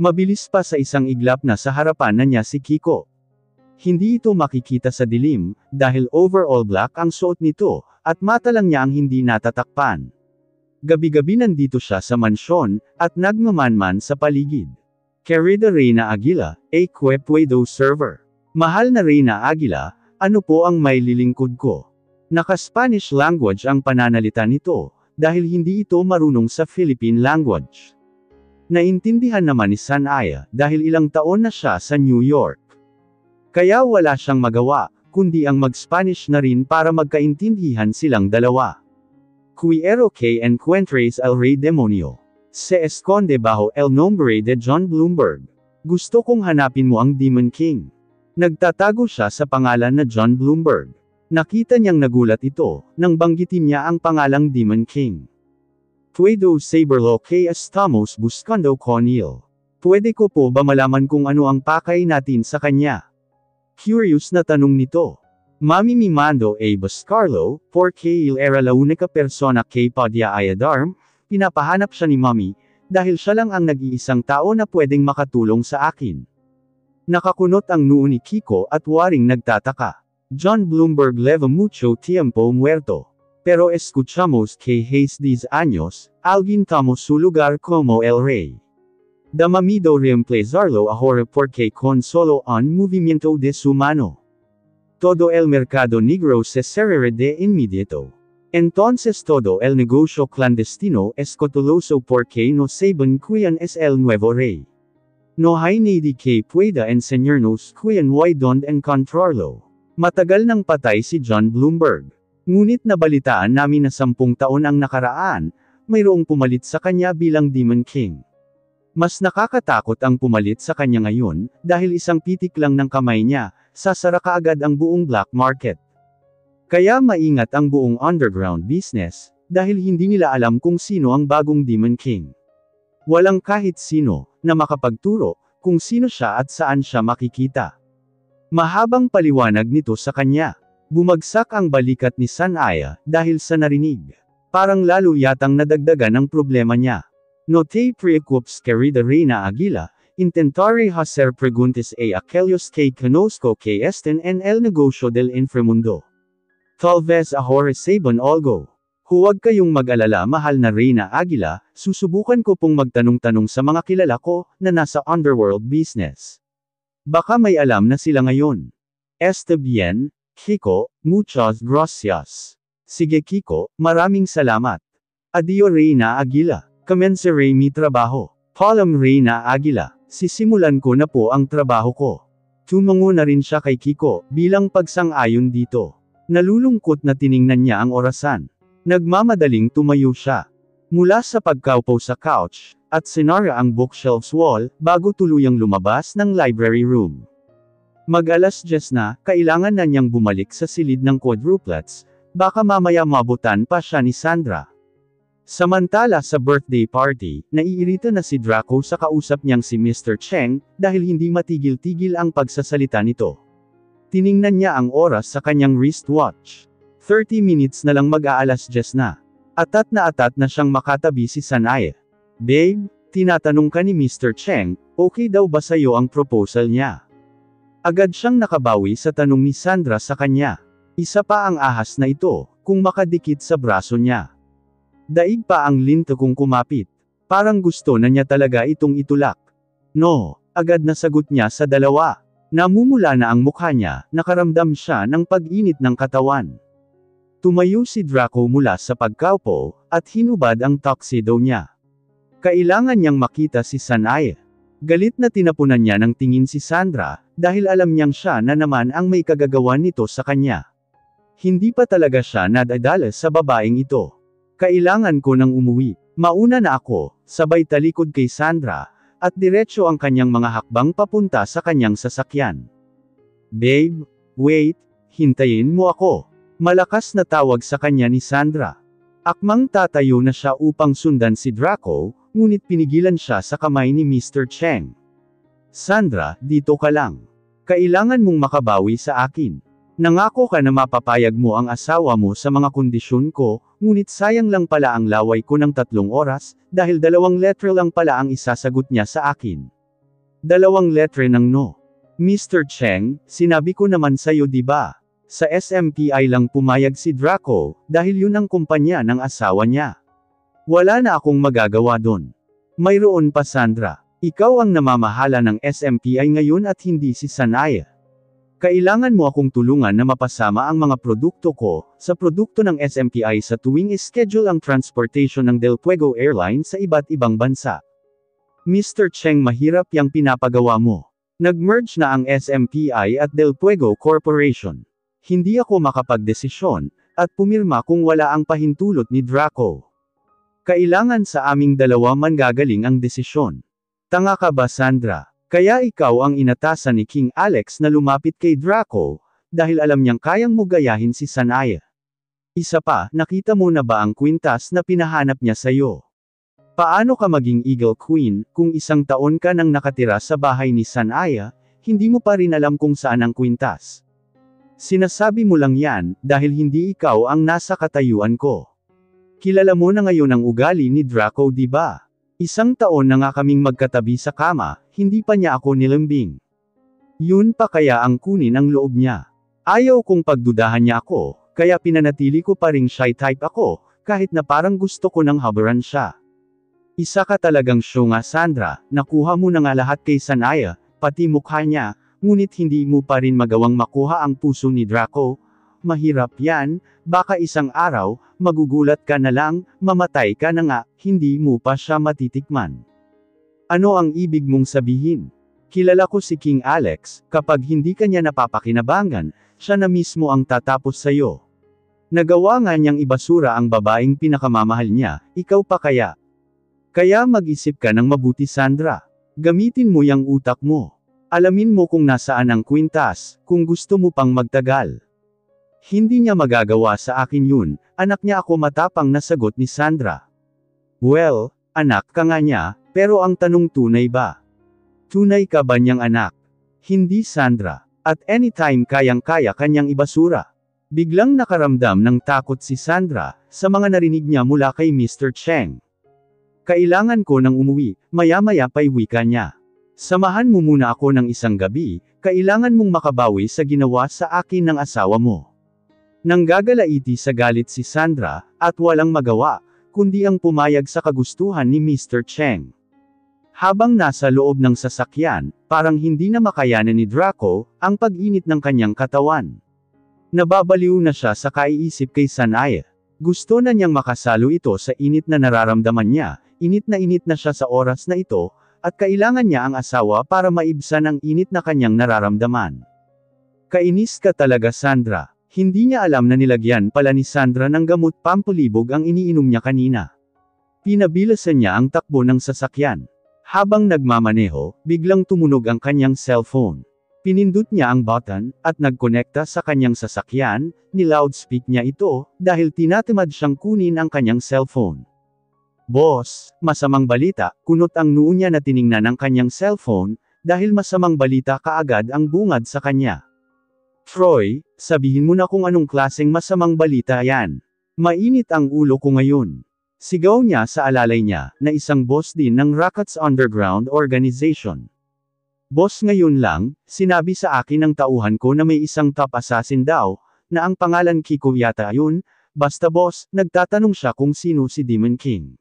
Mabilis pa sa isang iglap na sa harapan na niya si Kiko. Hindi ito makikita sa dilim, dahil overall black ang suot nito, at mata lang niya ang hindi natatakpan. Gabi-gabi nandito siya sa mansyon, at nagmamanman sa paligid. Querida Reina Aguila, a que puedo server. Mahal na Reina Aguila, ano po ang may lilingkod ko? Naka-Spanish language ang pananalita nito, dahil hindi ito marunong sa Philippine language. Naintindihan naman ni Sanaya, dahil ilang taon na siya sa New York. Kaya wala siyang magawa, kundi ang mag-Spanish na rin para magkaintindihan silang dalawa. Quiero que encuentres al rey demonio. Se esconde bajo el nombre de John Bloomberg. Gusto kong hanapin mo ang Demon King. Nagtatago siya sa pangalan na John Bloomberg. Nakita niyang nagulat ito, nang banggitin niya ang pangalang Demon King. Puedo saberlo que estamos buscando con él. Pwede ko po ba malaman kung ano ang pakay natin sa kanya? Curious na tanong nito. Mami mi mando a buscarlo, porque él era la única persona que podía ayudarme. Pinapahanap siya ni Mami, dahil siya lang ang nag-iisang tao na pwedeng makatulong sa akin. Nakakunot ang noo ni Kiko at waring nagtataka. John Bloomberg lleva mucho tiempo muerto. Pero escuchamos que hace 10 años, alguien tomó su lugar como el rey. Damamido reemplazarlo ahora porque con solo un movimiento de su mano. Todo el mercado negro se cerrará de inmediato. Entonces todo el negocio clandestino es cotuloso porque no saben quién es el nuevo rey. No hay nadie que pueda enseñarnos quién y dónde encontrarlo. Matagal nang patay si John Bloomberg. Ngunit nabalitaan namin na 10 taon ang nakaraan, mayroong pumalit sa kanya bilang Demon King. Mas nakakatakot ang pumalit sa kanya ngayon, dahil isang pitik lang ng kamay niya, sasara kaagad ang buong black market. Kaya maingat ang buong underground business, dahil hindi nila alam kung sino ang bagong Demon King. Walang kahit sino, na makapagturo, kung sino siya at saan siya makikita. Mahabang paliwanag nito sa kanya. Bumagsak ang balikat ni Sanaya, dahil sa narinig. Parang lalo yatang nadagdagan ang problema niya. No te preocupes querida Reina Aguila, intentaré hacer preguntas a aquellos que conozco que están en el negocio del inframundo. Tal vez ahora saben algo. Huwag kayong mag-alala mahal na Reina Aguila, susubukan ko pong magtanong-tanong sa mga kilala ko, na nasa underworld business. Baka may alam na sila ngayon. Está bien, Kiko, muchas gracias. Sige Kiko, maraming salamat. Adio Reina Aguila, comenzaré mi trabajo. Paalam Reina Aguila, sisimulan ko na po ang trabaho ko. Tumango na rin siya kay Kiko, bilang pagsang-ayon dito. Nalulungkot na tiningnan niya ang orasan. Nagmamadaling tumayo siya. Mula sa pagkaupo sa couch, at sinara ang bookshelves wall, bago tuluyang lumabas ng library room. Mag-alas 10 na, kailangan na niyang bumalik sa silid ng quadruplets, baka mamaya mabutan pa siya ni Sandra. Samantala sa birthday party, naiirita na si Draco sa kausap niyang si Mr. Cheng, dahil hindi matigil-tigil ang pagsasalita nito. Tiningnan niya ang oras sa kanyang wristwatch. 30 minutes na lang mag-aalas 10 na. Atat na siyang makatabi si Sanaya. Babe, tinatanong ka ni Mr. Cheng, okay daw ba sa'yo ang proposal niya? Agad siyang nakabawi sa tanong ni Sandra sa kanya. Isa pa ang ahas na ito, kung makadikit sa braso niya. Daig pa ang linto kung kumapit. Parang gusto na niya talaga itong itulak. No, agad na sagot niya sa dalawa. Namumula na ang mukha niya, nakaramdam siya ng pag-init ng katawan. Tumayo si Draco mula sa pagkaupo, at hinubad ang tuxedo niya. Kailangan niyang makita si Sanaya. Galit na tinapunan niya ng tingin si Sandra, dahil alam niyang siya na naman ang may kagagawan nito sa kanya. Hindi pa talaga siya nadadala sa babaeng ito. Kailangan ko nang umuwi. Mauna na ako, sabay talikod kay Sandra, at diretso ang kanyang mga hakbang papunta sa kanyang sasakyan. Babe, wait, hintayin mo ako. Malakas na tawag sa kanya ni Sandra. Akmang tatayo na siya upang sundan si Draco, ngunit pinigilan siya sa kamay ni Mr. Cheng. Sandra, dito ka lang. Kailangan mong makabawi sa akin. Nangako ka na mapapayag mo ang asawa mo sa mga kondisyon ko, ngunit sayang lang pala ang laway ko ng 3 oras, dahil 2 letra lang pala ang isasagot niya sa akin. 2 letre ng no. Mr. Cheng, sinabi ko naman sa'yo diba? Sa SMPI lang pumayag si Draco, dahil yun ang kumpanya ng asawa niya. Wala na akong magagawa dun. Mayroon pa Sandra. Ikaw ang namamahala ng SMPI ngayon at hindi si Sanaya. Kailangan mo akong tulungan na mapasama ang mga produkto ko, sa produkto ng SMPI sa tuwing ischedule ang transportation ng Del Puego Airlines sa iba't ibang bansa. Mr. Cheng, mahirap yang pinapagawa mo. Nag-merge na ang SMPI at Del Puego Corporation. Hindi ako makapagdesisyon, at pumirma kung wala ang pahintulot ni Draco. Kailangan sa aming dalawa manggagaling ang desisyon. Tanga ka ba Sandra? Kaya ikaw ang inatasan ni King Alex na lumapit kay Draco, dahil alam niyang kayang mo gayahin si Sanaya. Isa pa, nakita mo na ba ang kwintas na pinahanap niya sa'yo? Paano ka maging Eagle Queen, kung 1 taon ka nang nakatira sa bahay ni Sanaya, hindi mo pa rin alam kung saan ang kwintas? Sinasabi mo lang yan, dahil hindi ikaw ang nasa katayuan ko. Kilala mo na ngayon ang ugali ni Draco diba? 1 taon na nga kaming magkatabi sa kama, hindi pa niya ako nilambing. Yun pa kaya ang kunin ang loob niya. Ayaw kong pagdudahan niya ako, kaya pinanatili ko pa ring shy type ako, kahit na parang gusto ko nang habaran siya. Isa ka talagang syunga Sandra, nakuha mo na nga lahat kay Sanaya, pati mukha niya, ngunit hindi mo pa rin magawang makuha ang puso ni Draco. Mahirap yan, baka isang araw, magugulat ka na lang, mamatay ka na nga, hindi mo pa siya matitikman. Ano ang ibig mong sabihin? Kilala ko si King Alex, kapag hindi ka niya napapakinabangan, siya na mismo ang tatapos sa'yo. Nagawa nga niyang ibasura ang babaeng pinakamamahal niya, ikaw pa kaya? Kaya mag-isip ka ng mabuti Sandra. Gamitin mo yang utak mo. Alamin mo kung nasaan ang kwintas, kung gusto mo pang magtagal. Hindi niya magagawa sa akin yun, anak niya ako matapang na sagot ni Sandra. Well, anak ka nga niya, pero ang tanong tunay ba? Tunay ka ba niyang anak? Hindi Sandra. At anytime kayang-kaya kanyang ibasura. Biglang nakaramdam ng takot si Sandra, sa mga narinig niya mula kay Mr. Cheng. Kailangan ko nang umuwi, maya-maya pa'y wika niya. Samahan mo muna ako ng 1 gabi, kailangan mong makabawi sa ginawa sa akin ng asawa mo. Nanggagalaiti sa galit si Sandra, at walang magawa, kundi ang pumayag sa kagustuhan ni Mr. Cheng. Habang nasa loob ng sasakyan, parang hindi na makayanan ni Draco, ang pag-init ng kanyang katawan. Nababaliw na siya sa kaiisip kay Sanaya. Gusto na niyang makasalo ito sa init na nararamdaman niya, init na siya sa oras na ito, at kailangan niya ang asawa para maibsan ang init na kanyang nararamdaman. Kainis ka talaga Sandra. Hindi niya alam na nilagyan pala ni Sandra ng gamot pampalibog ang iniinom niya kanina. Pinabilasan niya ang takbo ng sasakyan. Habang nagmamaneho, biglang tumunog ang kanyang cellphone. Pinindot niya ang button, at nagkonekta sa kanyang sasakyan, niloudspeak niya ito, dahil tinatamad siyang kunin ang kanyang cellphone. Boss, masamang balita, kunot ang noo niya na tiningnan ang kanyang cellphone, dahil masamang balita kaagad ang bungad sa kanya. Troy, sabihin mo na kung anong klaseng masamang balita yan. Mainit ang ulo ko ngayon. Sigaw niya sa alalay niya, na isang boss din ng Rockets Underground Organization. Boss ngayon lang, sinabi sa akin ng tauhan ko na may isang top assassin daw, na ang pangalan Kiko yata yun, basta boss, nagtatanong siya kung sino si Demon King.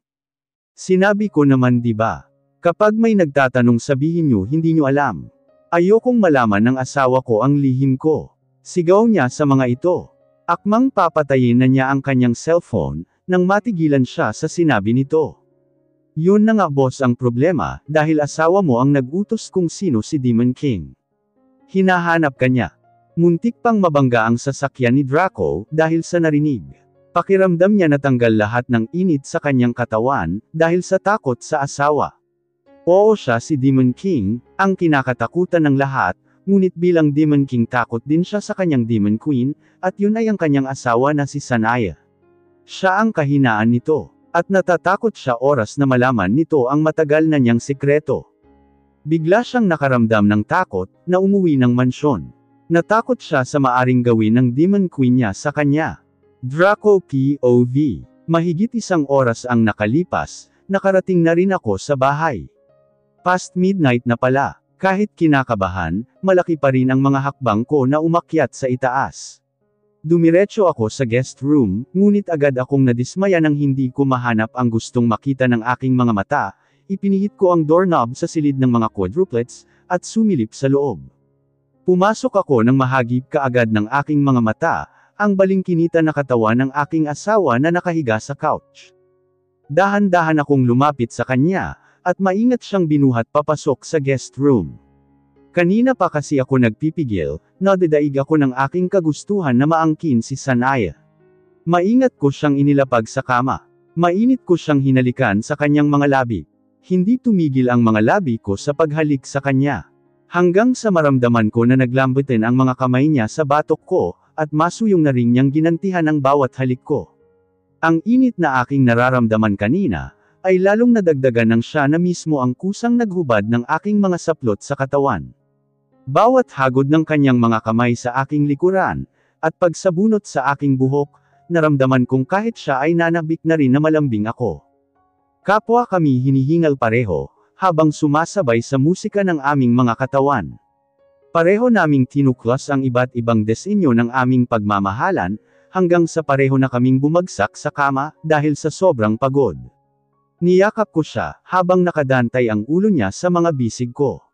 Sinabi ko naman diba? Kapag may nagtatanong sabihin niyo hindi niyo alam. Ayokong malaman ng asawa ko ang lihim ko. Sigaw niya sa mga ito. Akmang papatayin na niya ang kanyang cellphone, nang matigilan siya sa sinabi nito. Yun na nga boss ang problema, dahil asawa mo ang nag-utos kung sino si Demon King. Hinahanap ka niya. Muntik pang mabangga ang sasakyan ni Draco, dahil sa narinig. Pakiramdam niya natanggal lahat ng init sa kanyang katawan, dahil sa takot sa asawa. Oo siya si Demon King, ang kinakatakutan ng lahat, ngunit bilang Demon King takot din siya sa kanyang Demon Queen, at yun ay ang kanyang asawa na si Sanaya. Siya ang kahinaan nito, at natatakot siya oras na malaman nito ang matagal na niyang sikreto. Bigla siyang nakaramdam ng takot, na umuwi ng mansyon. Natakot siya sa maaring gawin ng Demon Queen niya sa kanya. Draco POV. Mahigit 1 oras ang nakalipas, nakarating na rin ako sa bahay. Past midnight na pala, Kahit kinakabahan, malaki pa rin ang mga hakbang ko na umakyat sa itaas. Dumiretso ako sa guest room, ngunit agad akong nadismaya nang hindi ko mahanap ang gustong makita ng aking mga mata. Ipinihit ko ang doorknob sa silid ng mga quadruplets, at sumilip sa loob. Pumasok ako nang mahagip kaagad ng aking mga mata, ang balingkinita na katawan ng aking asawa na nakahiga sa couch. Dahan-dahan akong lumapit sa kanya, at maingat siyang binuhat papasok sa guest room. Kanina pa kasi ako nagpipigil, nadadaig ako ng aking kagustuhan na maangkin si Sanaya. Maingat ko siyang inilapag sa kama. Mainit ko siyang hinalikan sa kanyang mga labi. Hindi tumigil ang mga labi ko sa paghalik sa kanya. Hanggang sa maramdaman ko na naglambutin ang mga kamay niya sa batok ko, at masuyong na rin niyang ginantihan ang bawat halik ko. Ang init na aking nararamdaman kanina, ay lalong nadagdagan ng siya na mismo ang kusang naghubad ng aking mga saplot sa katawan. Bawat hagod ng kanyang mga kamay sa aking likuran, at pagsabunot sa aking buhok, naramdaman kong kahit siya ay nanabik na rin na malambing ako. Kapwa kami hinihingal pareho, habang sumasabay sa musika ng aming mga katawan. Pareho naming tinuklas ang iba't ibang disenyo ng aming pagmamahalan, hanggang sa pareho na kaming bumagsak sa kama, dahil sa sobrang pagod. Niyakap ko siya, habang nakadantay ang ulo niya sa mga bisig ko.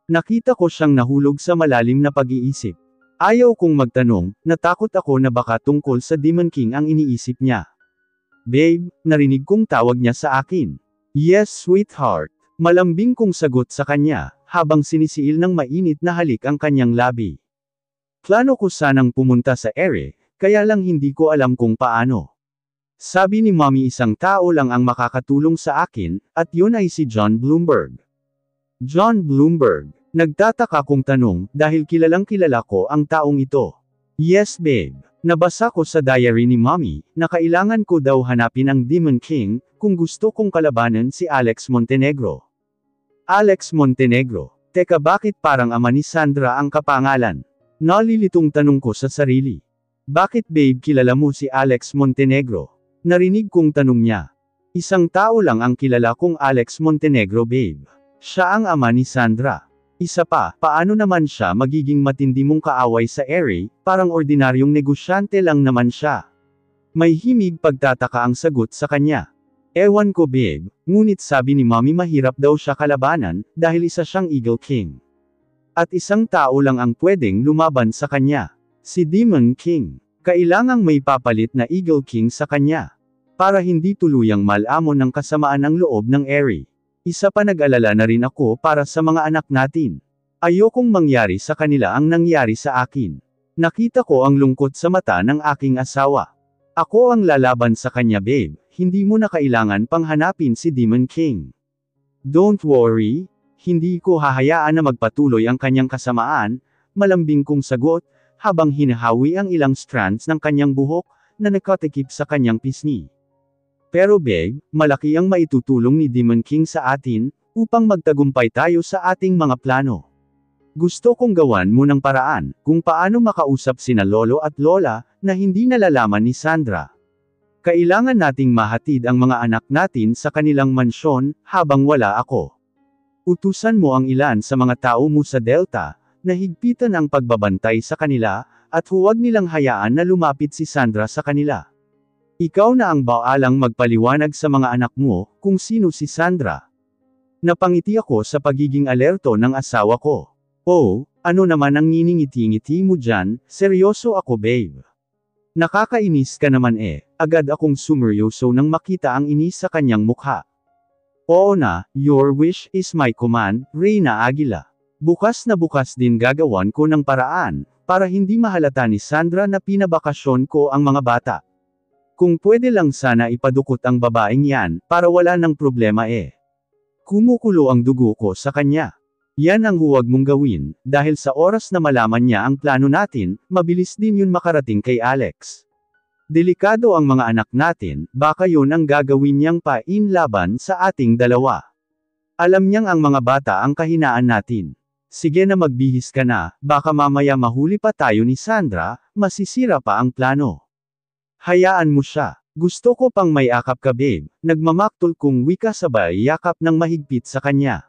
Nakita ko siyang nahulog sa malalim na pag-iisip. Ayaw kong magtanong, natakot ako na baka tungkol sa Demon King ang iniisip niya. Babe, narinig kong tawag niya sa akin. Yes, sweetheart. Malambing kong sagot sa kanya, habang sinisiil ng mainit na halik ang kanyang labi. Plano ko sanang pumunta sa ere, kaya lang hindi ko alam kung paano. Sabi ni Mommy isang tao lang ang makakatulong sa akin, at yun ay si John Bloomberg. John Bloomberg. Nagtataka kong tanong, dahil kilalang kilala ko ang taong ito. Yes babe. Nabasa ko sa diary ni Mommy, na kailangan ko daw hanapin ang Demon King, kung gusto kong kalabanan si Alex Montenegro. Alex Montenegro. Teka, bakit parang ama ni Sandra ang kapangalan? Nalilitong tanong ko sa sarili. Bakit babe kilala mo si Alex Montenegro? Narinig kong tanong niya. Isang tao lang ang kilala kong Alex Montenegro babe. Siya ang ama ni Sandra. Isa pa, paano naman siya magiging matindi mong kaaway sa ere, parang ordinaryong negosyante lang naman siya. May himig pagtataka ang sagot sa kanya. Ewan ko babe, ngunit sabi ni Mommy mahirap daw siya kalabanan, dahil isa siyang Eagle King. At isang tao lang ang pwedeng lumaban sa kanya. Si Demon King. Kailangang may papalit na Eagle King sa kanya. Para hindi tuluyang malamon ng kasamaan ang loob ng ere. Isa pa nag-alala na rin ako para sa mga anak natin. Ayokong mangyari sa kanila ang nangyari sa akin. Nakita ko ang lungkot sa mata ng aking asawa. Ako ang lalaban sa kanya babe, hindi mo na kailangan pang hanapin si Demon King. Don't worry, hindi ko hahayaan na magpatuloy ang kanyang kasamaan, malambing kong sagot, habang hinahawi ang ilang strands ng kanyang buhok, na nakatikip sa kanyang pisngi. Pero babe, malaki ang maitutulong ni Demon King sa atin, upang magtagumpay tayo sa ating mga plano. Gusto kong gawan mo ng paraan, kung paano makausap sina lolo at lola, na hindi nalalaman ni Sandra. Kailangan nating mahatid ang mga anak natin sa kanilang mansyon, habang wala ako. Utusan mo ang ilan sa mga tao mo sa Delta, na higpitan ang pagbabantay sa kanila, at huwag nilang hayaan na lumapit si Sandra sa kanila. Ikaw na ang baalang magpaliwanag sa mga anak mo, kung sino si Sandra. Napangiti ako sa pagiging alerto ng asawa ko. Oh, ano naman ang nginingiti-ngiti mo dyan, seryoso ako babe. Nakakainis ka naman agad akong sumeryoso nang makita ang inis sa kanyang mukha. Oo na, your wish is my command, Reyna Aguila. Bukas na bukas din gagawan ko ng paraan, para hindi mahalata ni Sandra na pinabakasyon ko ang mga bata. Kung pwede lang sana ipadukot ang babaeng yan, para wala ng problema Kumukulo ang dugo ko sa kanya. Yan ang huwag mong gawin, dahil sa oras na malaman niya ang plano natin, mabilis din yun makarating kay Alex. Delikado ang mga anak natin, baka yun ang gagawin niyang painlaban sa ating dalawa. Alam niyang ang mga bata ang kahinaan natin. Sige na magbihis ka na, baka mamaya mahuli pa tayo ni Sandra, masisira pa ang plano. Hayaan mo siya. Gusto ko pang may akap ka babe, nagmamaktol kong wika sabay yakap ng mahigpit sa kanya.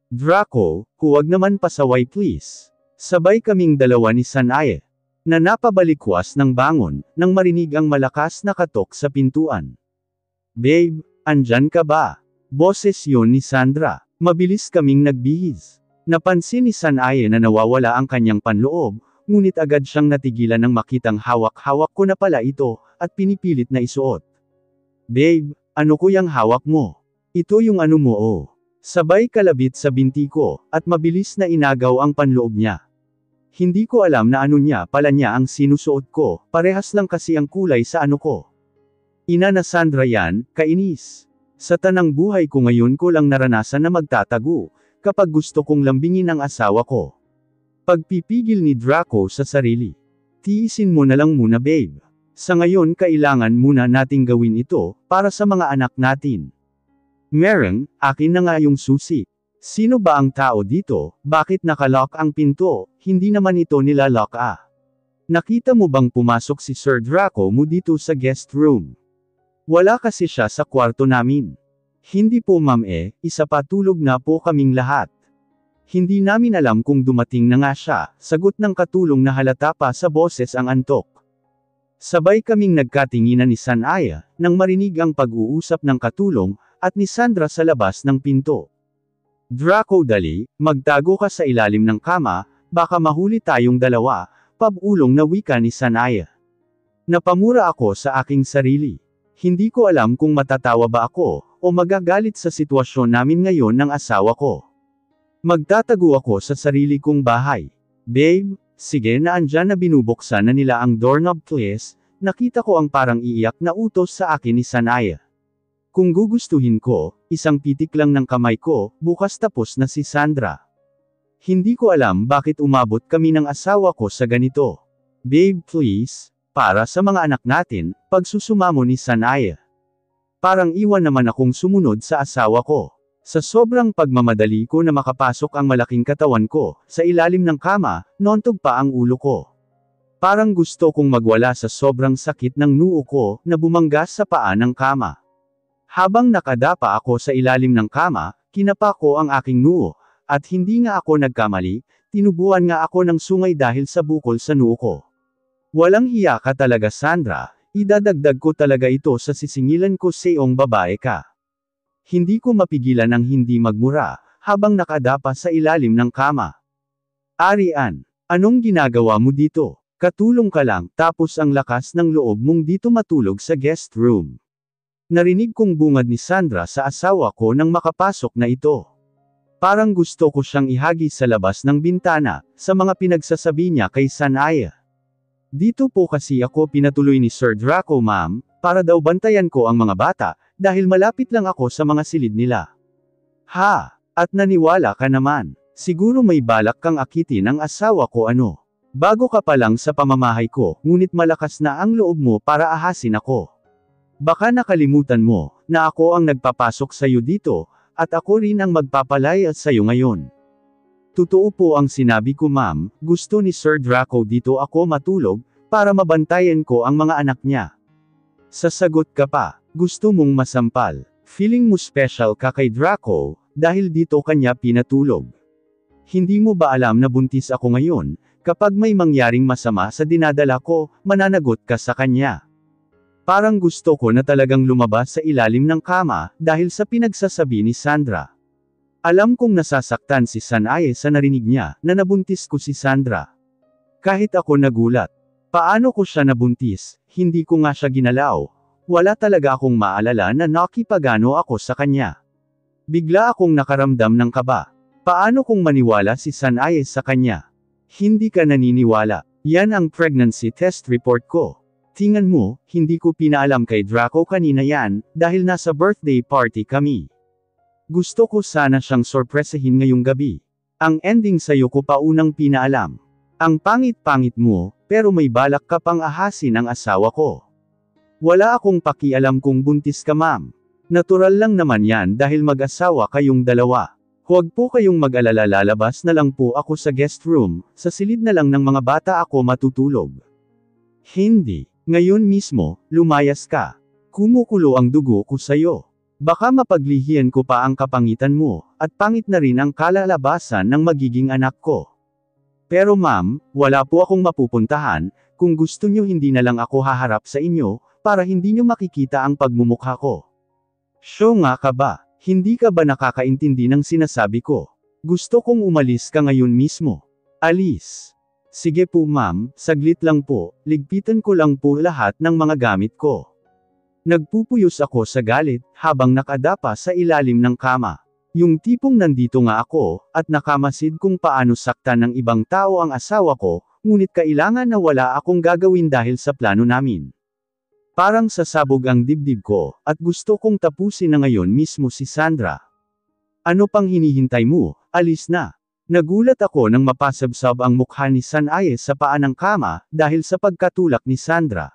Draco, huwag naman pasaway please. Sabay kaming dalawa ni Sanae, na napabalikwas ng bangon, nang marinig ang malakas na katok sa pintuan. Babe, andyan ka ba? Boses yun ni Sandra. Mabilis kaming nagbihis. Napansin ni Sanae na nawawala ang kanyang panloob, ngunit agad siyang natigilan nang makitang hawak-hawak ko na pala ito, at pinipilit na isuot. Babe, ano ko yang hawak mo? Ito yung ano mo oh. Sabay kalabit sa binti ko, at mabilis na inagaw ang panloob niya. Hindi ko alam na ano niya pala niya ang sinusuot ko, parehas lang kasi ang kulay sa ano ko. Ina na Sandra yan, kainis. Sa tanang buhay ko ngayon ko lang naranasan na magtatago, kapag gusto kong lambingin ang asawa ko. Pagpipigil ni Draco sa sarili. Tiisin mo na lang muna babe. Sa ngayon kailangan muna nating gawin ito, para sa mga anak natin. Mereng, akin na nga yung susi. Sino ba ang tao dito, bakit nakalock ang pinto, hindi naman ito nilalock ah. Nakita mo bang pumasok si Sir Draco mo dito sa guest room? Wala kasi siya sa kwarto namin. Hindi po ma'am isa pa tulog na po kaming lahat. Hindi namin alam kung dumating na nga siya, sagot ng katulong na halata pa sa boses ang antok. Sabay kaming nagkatinginan ni Sanaya, nang marinig ang pag-uusap ng katulong, at ni Sandra sa labas ng pinto. Draco dali, magtago ka sa ilalim ng kama, baka mahuli tayong dalawa, pabulong na wika ni Sanaya. Napamura ako sa aking sarili. Hindi ko alam kung matatawa ba ako, o magagalit sa sitwasyon namin ngayon ng asawa ko. Magtatago ako sa sarili kong bahay. Babe, sige na andyan na binubuksan na nila ang doorknob please, nakita ko ang parang iiyak na utos sa akin ni Sanaya. Kung gugustuhin ko, isang pitik lang ng kamay ko, bukas tapos na si Sandra. Hindi ko alam bakit umabot kami ng asawa ko sa ganito. Babe please, para sa mga anak natin, pagsusumamo ni Sanaya. Parang iwan naman akong sumunod sa asawa ko. Sa sobrang pagmamadali ko na makapasok ang malaking katawan ko, sa ilalim ng kama, nontog pa ang ulo ko. Parang gusto kong magwala sa sobrang sakit ng noo ko, na bumanggas sa paa ng kama. Habang nakadapa ako sa ilalim ng kama, kinapa ko ang aking noo, at hindi nga ako nagkamali, tinubuan nga ako ng sungay dahil sa bukol sa noo ko. Walang hiya ka talaga Sandra, idadagdag ko talaga ito sa sisingilan ko seong babae ka. Hindi ko mapigilan ang hindi magmura, habang nakadapa sa ilalim ng kama. Arian, anong ginagawa mo dito? Katulong ka lang, tapos ang lakas ng loob mong dito matulog sa guest room. Narinig kong bungad ni Sandra sa asawa ko nang makapasok na ito. Parang gusto ko siyang ihagi sa labas ng bintana, sa mga pinagsasabi niya kay Sanaya. Dito po kasi ako pinatuloy ni Sir Draco ma'am, para daw bantayan ko ang mga bata, dahil malapit lang ako sa mga silid nila. Ha, at naniwala ka naman. Siguro may balak kang akitin ang asawa ko ano. Bago ka pa lang sa pamamahay ko, ngunit malakas na ang loob mo para ahasin ako. Baka nakalimutan mo, na ako ang nagpapasok sa iyo dito, at ako rin ang magpapalaya sa iyo ngayon. Totoo po ang sinabi ko ma'am, gusto ni Sir Draco dito ako matulog, para mabantayan ko ang mga anak niya. Sasagot ka pa, gusto mong masampal. Feeling mo special ka kay Draco, dahil dito kanya pinatulog. Hindi mo ba alam na buntis ako ngayon, kapag may mangyaring masama sa dinadala ko, mananagot ka sa kanya. Parang gusto ko na talagang lumabas sa ilalim ng kama, dahil sa pinagsasabi ni Sandra. Alam kong nasasaktan si Sanae sa narinig niya, na nabuntis ko si Sandra. Kahit ako nagulat. Paano ko siya nabuntis, hindi ko nga siya ginalaw. Wala talaga akong maalala na nakipagano ako sa kanya. Bigla akong nakaramdam ng kaba. Paano kung maniwala si Sanae sa kanya? Hindi ka naniniwala. Yan ang pregnancy test report ko. Tingnan mo, hindi ko pinaalam kay Draco kanina yan, dahil nasa birthday party kami. Gusto ko sana siyang sorpresahin ngayong gabi. Ang ending sa'yo ko pa unang pinaalam. Ang pangit-pangit mo, pero may balak ka pang ahasin ang asawa ko. Wala akong pakialam kung buntis ka ma'am. Natural lang naman yan dahil mag-asawa kayong dalawa. Huwag po kayong mag-alala, lalabas na lang po ako sa guest room, sa silid na lang ng mga bata ako matutulog. Hindi. Ngayon mismo, lumayas ka. Kumukulo ang dugo ko sa'yo. Baka mapaglihian ko pa ang kapangitan mo, at pangit na rin ang kalalabasan ng magiging anak ko. Pero ma'am, wala po akong mapupuntahan, kung gusto nyo hindi na lang ako haharap sa inyo, para hindi nyo makikita ang pagmumukha ko. Syo nga ka ba? Hindi ka ba nakakaintindi ng sinasabi ko? Gusto kong umalis ka ngayon mismo. Alis. Sige po ma'am, saglit lang po, ligpitan ko lang po lahat ng mga gamit ko. Nagpupuyos ako sa galit, habang nakadapa sa ilalim ng kama. Yung tipong nandito nga ako, at nakamasid kung paano saktan ng ibang tao ang asawa ko, ngunit kailangan na wala akong gagawin dahil sa plano namin. Parang sasabog ang dibdib ko, at gusto kong tapusin na ngayon mismo si Sandra. Ano pang hinihintay mo? Alis na. Nagulat ako nang mapasabsab ang mukha ni Sanaye sa paa ng kama, dahil sa pagkatulak ni Sandra.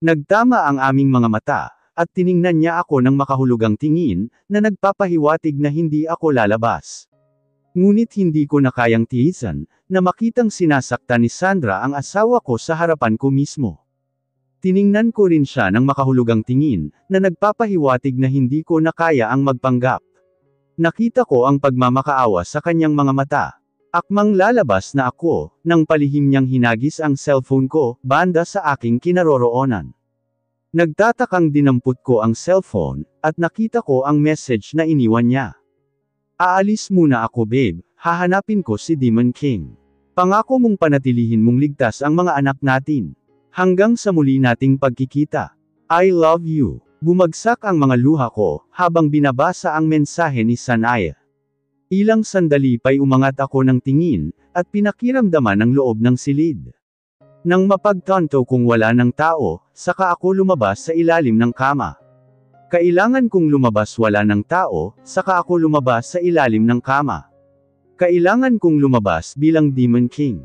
Nagtama ang aming mga mata, at tiningnan niya ako ng makahulugang tingin, na nagpapahiwatig na hindi ako lalabas. Ngunit hindi ko na kayang tiisan, na makitang sinasaktan ni Sandra ang asawa ko sa harapan ko mismo. Tiningnan ko rin siya ng makahulugang tingin, na nagpapahiwatig na hindi ko na kaya ang magpanggap. Nakita ko ang pagmamakaawa sa kanyang mga mata. Akmang lalabas na ako, nang palihim niyang hinagis ang cellphone ko, banda sa aking kinaroroonan. Nagtatakang dinampot ko ang cellphone, at nakita ko ang message na iniwan niya. Aalis muna ako babe, hahanapin ko si Demon King. Pangako mong panatilihin mong ligtas ang mga anak natin. Hanggang sa muli nating pagkikita. I love you. Bumagsak ang mga luha ko, habang binabasa ang mensahe ni Sanaye. Ilang sandali pa'y umangat ako ng tingin, at pinakiramdaman ang loob ng silid. Nang mapagtanto kung wala ng tao, saka ako lumabas sa ilalim ng kama. Kailangan kong lumabas wala ng tao, saka ako lumabas sa ilalim ng kama. Kailangan kong lumabas bilang Demon King.